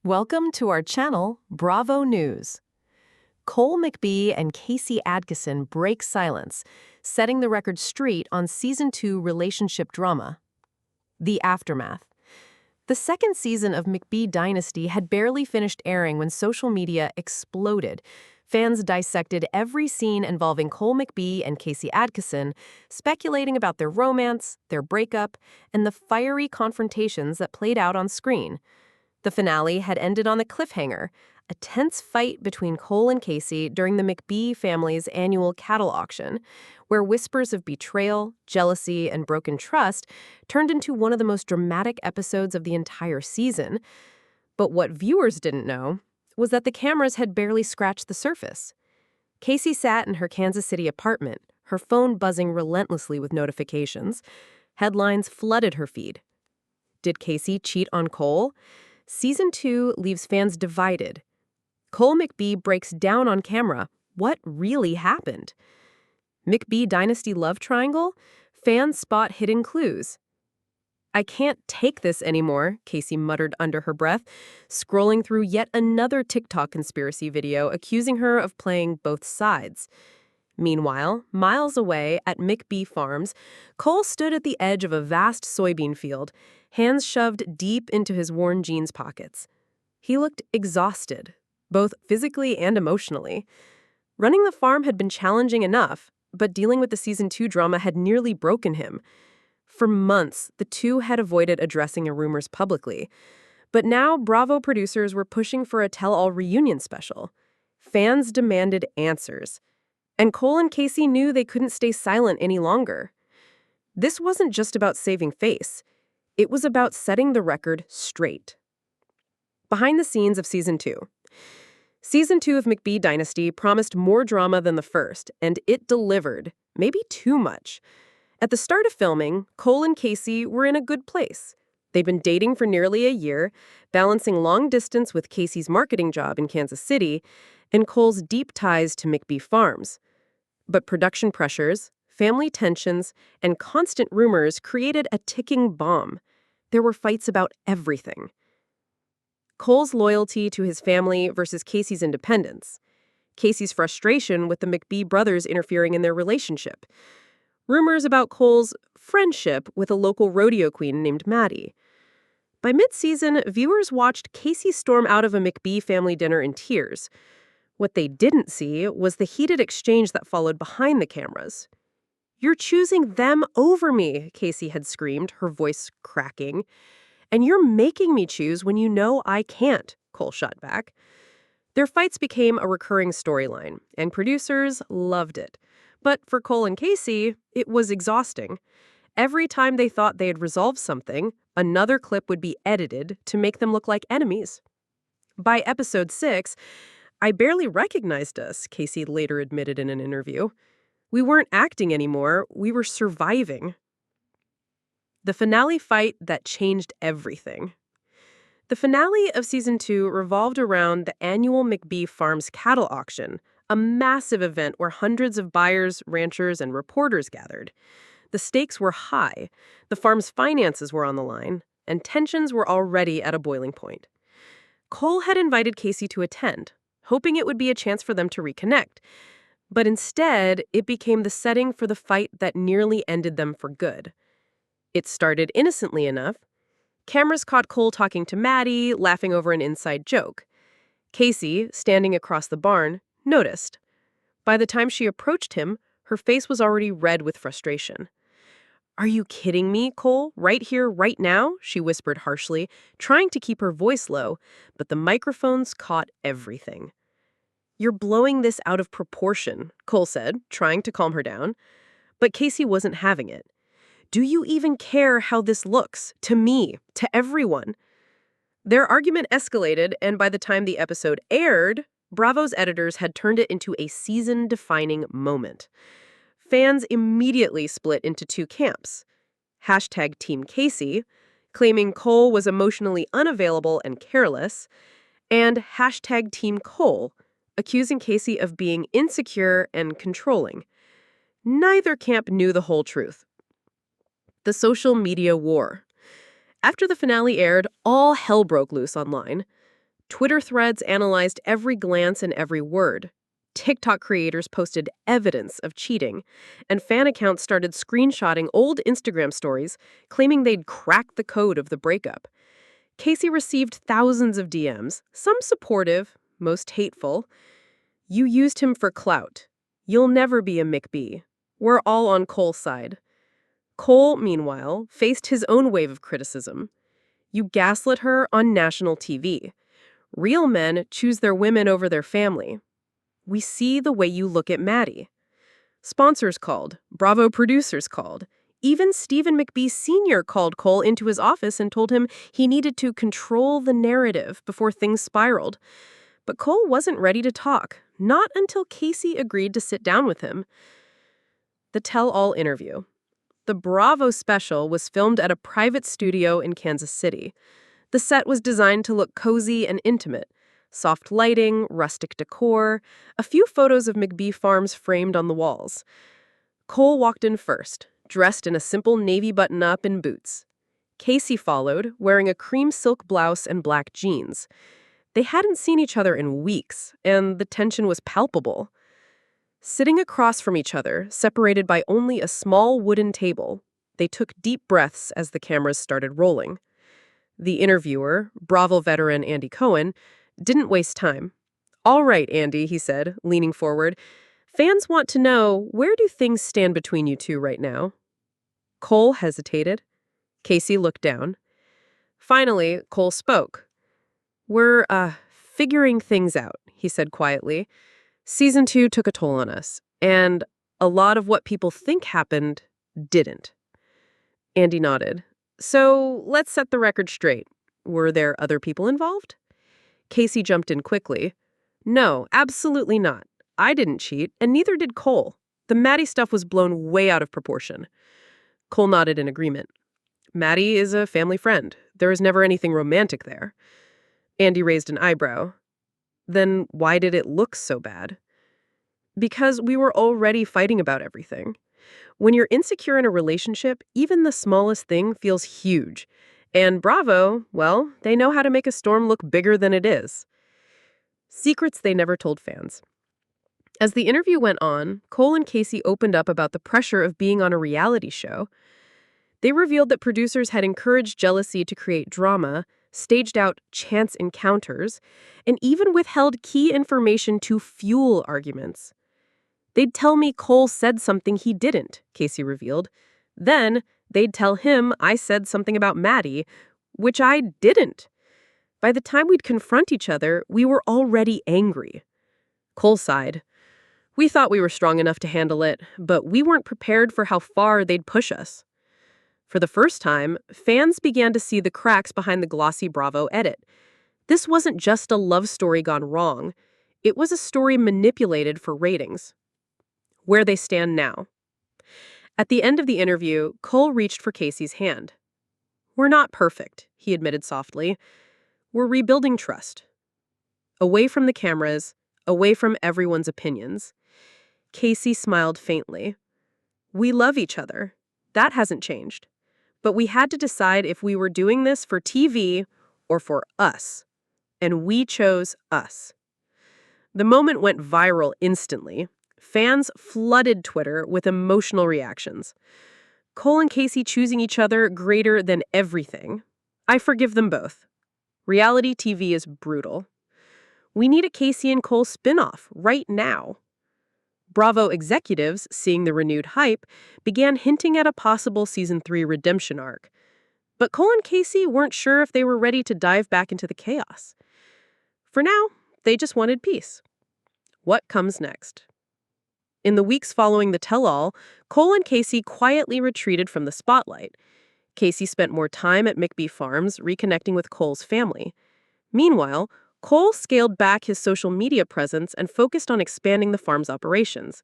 Welcome to our channel, Bravo News. Cole McBee and Kacie Adkison break silence, setting the record straight on Season 2 relationship drama. The aftermath. The second season of McBee Dynasty had barely finished airing when social media exploded. Fans dissected every scene involving Cole McBee and Kacie Adkison, speculating about their romance, their breakup, and the fiery confrontations that played out on screen. The finale had ended on a cliffhanger, a tense fight between Cole and Kacie during the McBee family's annual cattle auction, where whispers of betrayal, jealousy, and broken trust turned into one of the most dramatic episodes of the entire season. But what viewers didn't know was that the cameras had barely scratched the surface. Kacie sat in her Kansas City apartment, her phone buzzing relentlessly with notifications. Headlines flooded her feed. Did Kacie cheat on Cole? Season 2 leaves fans divided. Cole McBee breaks down on camera what really happened. McBee Dynasty love triangle? Fans spot hidden clues. "I can't take this anymore," Kacie muttered under her breath, scrolling through yet another TikTok conspiracy video accusing her of playing both sides. Meanwhile, miles away at McBee Farms, Cole stood at the edge of a vast soybean field, hands shoved deep into his worn jeans pockets. He looked exhausted, both physically and emotionally. Running the farm had been challenging enough, but dealing with the Season 2 drama had nearly broken him. For months, the two had avoided addressing the rumors publicly. But now Bravo producers were pushing for a tell-all reunion special. Fans demanded answers. And Cole and Kacie knew they couldn't stay silent any longer. This wasn't just about saving face. It was about setting the record straight. Behind the scenes of Season 2. Season 2 of McBee Dynasty promised more drama than the first, and it delivered, maybe too much. At the start of filming, Cole and Kacie were in a good place. They'd been dating for nearly a year, balancing long distance with Kacie's marketing job in Kansas City and Cole's deep ties to McBee Farms. But production pressures, family tensions, and constant rumors created a ticking bomb. There were fights about everything. Cole's loyalty to his family versus Kacie's independence. Kacie's frustration with the McBee brothers interfering in their relationship. Rumors about Cole's friendship with a local rodeo queen named Maddie. By mid-season, viewers watched Kacie storm out of a McBee family dinner in tears. What they didn't see was the heated exchange that followed behind the cameras. "You're choosing them over me," Kacie had screamed, her voice cracking. "And you're making me choose when you know I can't," Cole shot back. Their fights became a recurring storyline, and producers loved it. But for Cole and Kacie, it was exhausting. Every time they thought they had resolved something, another clip would be edited to make them look like enemies. By episode 6, "I barely recognized us," Kacie later admitted in an interview. "We weren't acting anymore, we were surviving." The finale fight that changed everything. The finale of Season 2 revolved around the annual McBee Farms cattle auction, a massive event where hundreds of buyers, ranchers, and reporters gathered. The stakes were high, the farm's finances were on the line, and tensions were already at a boiling point. Cole had invited Kacie to attend, hoping it would be a chance for them to reconnect. But instead, it became the setting for the fight that nearly ended them for good. It started innocently enough. Cameras caught Cole talking to Maddie, laughing over an inside joke. Kacie, standing across the barn, noticed. By the time she approached him, her face was already red with frustration. "Are you kidding me, Cole? Right here, right now?" she whispered harshly, trying to keep her voice low, but the microphones caught everything. "You're blowing this out of proportion," Cole said, trying to calm her down. But Kacie wasn't having it. "Do you even care how this looks? To me, to everyone?" Their argument escalated, and by the time the episode aired, Bravo's editors had turned it into a season-defining moment. Fans immediately split into two camps. Hashtag Team Kacie, claiming Cole was emotionally unavailable and careless, and hashtag Team Cole, accusing Kacie of being insecure and controlling. Neither camp knew the whole truth. The social media war. After the finale aired, all hell broke loose online. Twitter threads analyzed every glance and every word. TikTok creators posted evidence of cheating, and fan accounts started screenshotting old Instagram stories, claiming they'd cracked the code of the breakup. Kacie received thousands of DMs, some supportive, most hateful. "You used him for clout. You'll never be a McBee. We're all on Cole's side." Cole, meanwhile, faced his own wave of criticism. "You gaslit her on national TV. Real men choose their women over their family. We see the way you look at Maddie." Sponsors called. Bravo producers called. Even Stephen McBee Sr. called Cole into his office and told him he needed to control the narrative before things spiraled. But Cole wasn't ready to talk, not until Kacie agreed to sit down with him. The tell-all interview. The Bravo special was filmed at a private studio in Kansas City. The set was designed to look cozy and intimate. Soft lighting, rustic decor, a few photos of McBee Farms framed on the walls. Cole walked in first, dressed in a simple navy button-up and boots. Kacie followed, wearing a cream silk blouse and black jeans. They hadn't seen each other in weeks, and the tension was palpable. Sitting across from each other, separated by only a small wooden table, they took deep breaths as the cameras started rolling. The interviewer, Bravo veteran Andy Cohen, didn't waste time. "All right, Andy," he said, leaning forward. "Fans want to know, where do things stand between you two right now?" Cole hesitated. Kacie looked down. Finally, Cole spoke. "We're, figuring things out," he said quietly. "Season 2 took a toll on us, and a lot of what people think happened didn't." Andy nodded. "So let's set the record straight. Were there other people involved?" Kacie jumped in quickly. "No, absolutely not. I didn't cheat, and neither did Cole. The Maddie stuff was blown way out of proportion." Cole nodded in agreement. "Maddie is a family friend. There is never anything romantic there." Andy raised an eyebrow. "Then why did it look so bad?" "Because we were already fighting about everything. When you're insecure in a relationship, even the smallest thing feels huge. And Bravo, well, they know how to make a storm look bigger than it is." Secrets they never told fans. As the interview went on, Cole and Kacie opened up about the pressure of being on a reality show. They revealed that producers had encouraged jealousy to create drama, staged out chance encounters, and even withheld key information to fuel arguments. "They'd tell me Cole said something he didn't," Kacie revealed. "Then they'd tell him I said something about Maddie, which I didn't. By the time we'd confront each other, we were already angry." Cole sighed. "We thought we were strong enough to handle it, but we weren't prepared for how far they'd push us." For the first time, fans began to see the cracks behind the glossy Bravo edit. This wasn't just a love story gone wrong. It was a story manipulated for ratings. Where they stand now. At the end of the interview, Cole reached for Kacie's hand. "We're not perfect," he admitted softly. "We're rebuilding trust. Away from the cameras, away from everyone's opinions." Kacie smiled faintly. "We love each other. That hasn't changed. But we had to decide if we were doing this for TV or for us. And we chose us." The moment went viral instantly. Fans flooded Twitter with emotional reactions. Cole and Kacie choosing each other greater than everything. I forgive them both. Reality TV is brutal. We need a Kacie and Cole spinoff right now. Bravo executives, seeing the renewed hype, began hinting at a possible Season 3 redemption arc. But Cole and Kacie weren't sure if they were ready to dive back into the chaos. For now, they just wanted peace. What comes next? In the weeks following the tell-all, Cole and Kacie quietly retreated from the spotlight. Kacie spent more time at McBee Farms, reconnecting with Cole's family. Meanwhile, Cole scaled back his social media presence and focused on expanding the farm's operations.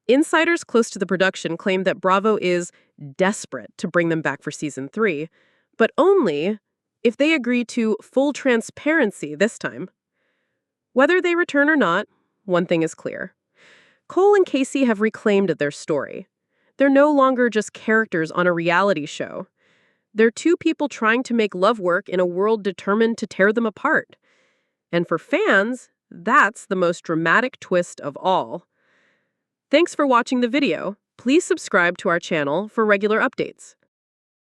Insiders close to the production claimed that Bravo is desperate to bring them back for Season 3, but only if they agree to full transparency this time. Whether they return or not, one thing is clear. Cole and Kacie have reclaimed their story. They're no longer just characters on a reality show. They're two people trying to make love work in a world determined to tear them apart. And for fans, that's the most dramatic twist of all. Thanks for watching the video. Please subscribe to our channel for regular updates.